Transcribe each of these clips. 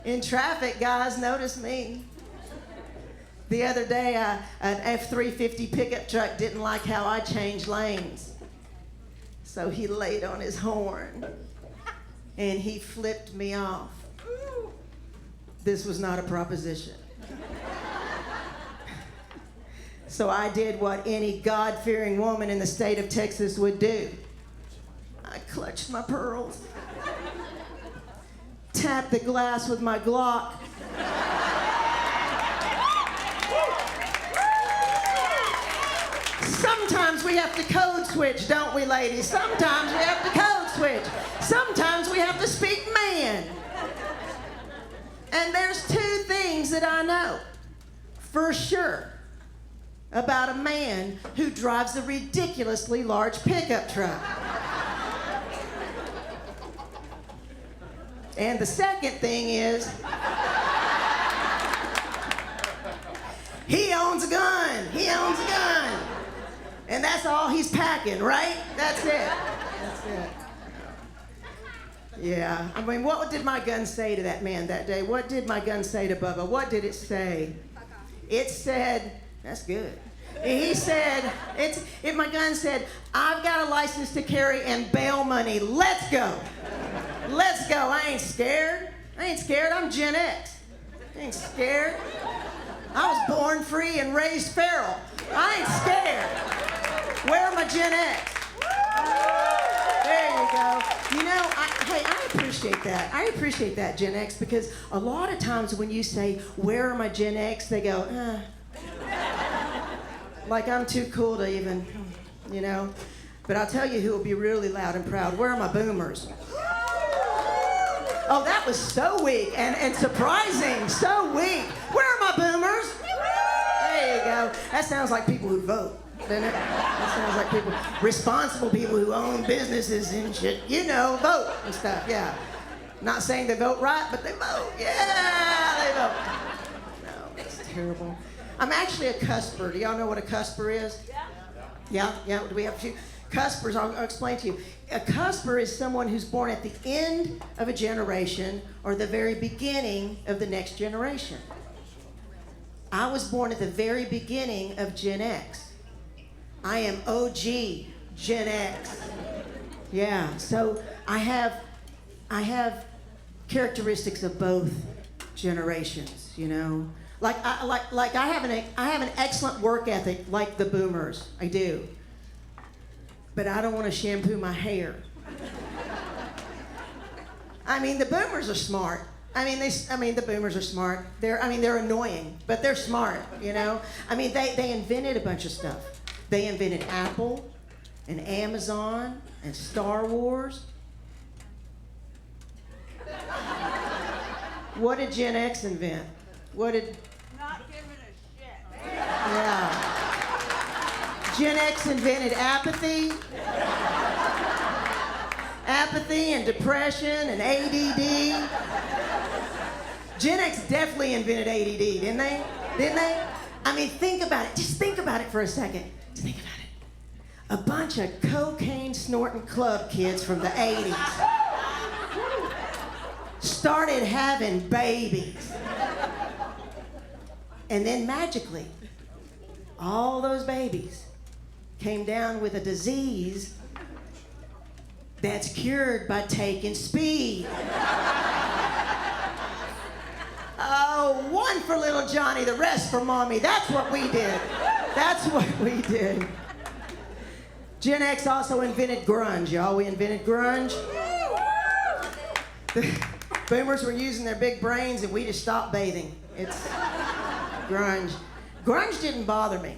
In traffic, guys, notice me. The other day, an F-350 pickup truck didn't like how I changed lanes. So he laid on his horn and he flipped me off. This was not a proposition. So I did what any God-fearing woman in the state of Texas would do. I clutched my pearls, tapped the glass with my Glock, sometimes we have to code switch, don't we, ladies? Sometimes we have to code switch. Sometimes we have to speak man. And there's two things that I know for sure about a man who drives a ridiculously large pickup truck. And the second thing is, he owns a gun. He owns a gun. And that's all he's packing, right? That's it. That's it. Yeah. I mean, what did my gun say to that man that day? What did my gun say to Bubba? What did it say? It said, that's good. He said, my gun said, I've got a license to carry and bail money. Let's go. Let's go. I ain't scared. I ain't scared. I'm Gen X. I ain't scared. I was born free and raised feral. I ain't scared. Where are my Gen X? There you go. You know, I appreciate that. I appreciate that, Gen X, because a lot of times when you say, where are my Gen X, they go, like I'm too cool to even, you know. But I'll tell you who will be really loud and proud. Where are my boomers? Oh, that was so weak and surprising, so weak. Where are my boomers? There you go. That sounds like people who vote, doesn't it? That sounds like people, responsible people who own businesses and shit, you know, vote and stuff, yeah. Not saying they vote right, but they vote. Yeah, they vote. No, that's terrible. I'm actually a cusper. Do y'all know what a cusper is? Yeah. Yeah? Do we have a few? Cuspers, I'll explain to you. A cusper is someone who's born at the end of a generation or the very beginning of the next generation. I was born at the very beginning of Gen X. I am OG Gen X. Yeah, so I have characteristics of both generations, you know. Like I have an excellent work ethic like the boomers. I do. But I don't want to shampoo my hair. I mean, the boomers are smart. The boomers are smart. They're annoying, but they're smart, you know? I mean, they invented a bunch of stuff. They invented Apple and Amazon and Star Wars. What did Gen X invent? What did... Not giving a shit. Yeah. Gen X invented apathy. Apathy and depression and ADD. Gen X definitely invented ADD, didn't they? Didn't they? I mean, think about it. Just think about it for a second. Just think about it. A bunch of cocaine-snorting club kids from the 80s started having babies. And then magically, all those babies came down with a disease that's cured by taking speed. Oh, one for little Johnny, the rest for mommy. That's what we did. That's what we did. Gen X also invented grunge, y'all. We invented grunge. The boomers were using their big brains and we just stopped bathing. It's grunge. Grunge didn't bother me.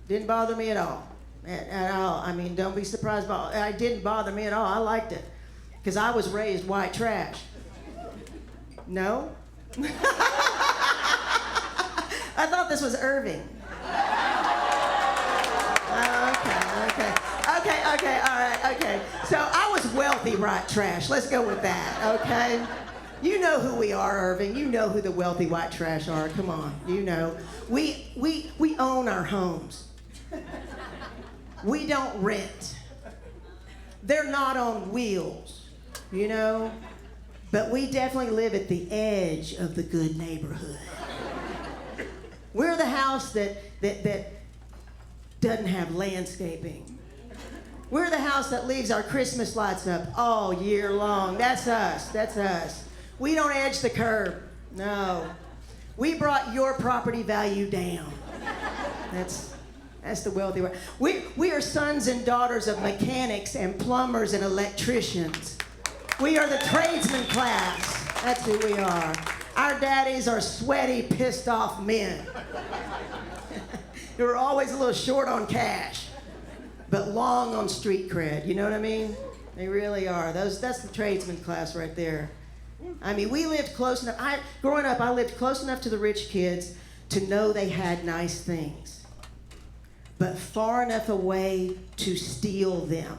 Didn't bother me at all. At all. I mean, don't be surprised by it. It didn't bother me at all. I liked it. Because I was raised white trash. No? I thought this was Irving. Okay, all right, okay. So I was wealthy white trash. Let's go with that, okay? You know who we are, Irving. You know who the wealthy white trash are. Come on, you know. We own our homes. We don't rent. They're not on wheels, you know? But we definitely live at the edge of the good neighborhood. We're the house that doesn't have landscaping. We're the house that leaves our Christmas lights up all year long. That's us. That's us. We don't edge the curb. No. We brought your property value down. That's the wealthy way. We are sons and daughters of mechanics and plumbers and electricians. We are the tradesman class. That's who we are. Our daddies are sweaty, pissed off men. Who are always a little short on cash, but long on street cred. You know what I mean? They really are. That's the tradesman class right there. I mean, we lived close enough. Growing up, I lived close enough to the rich kids to know they had nice things, but far enough away to steal them.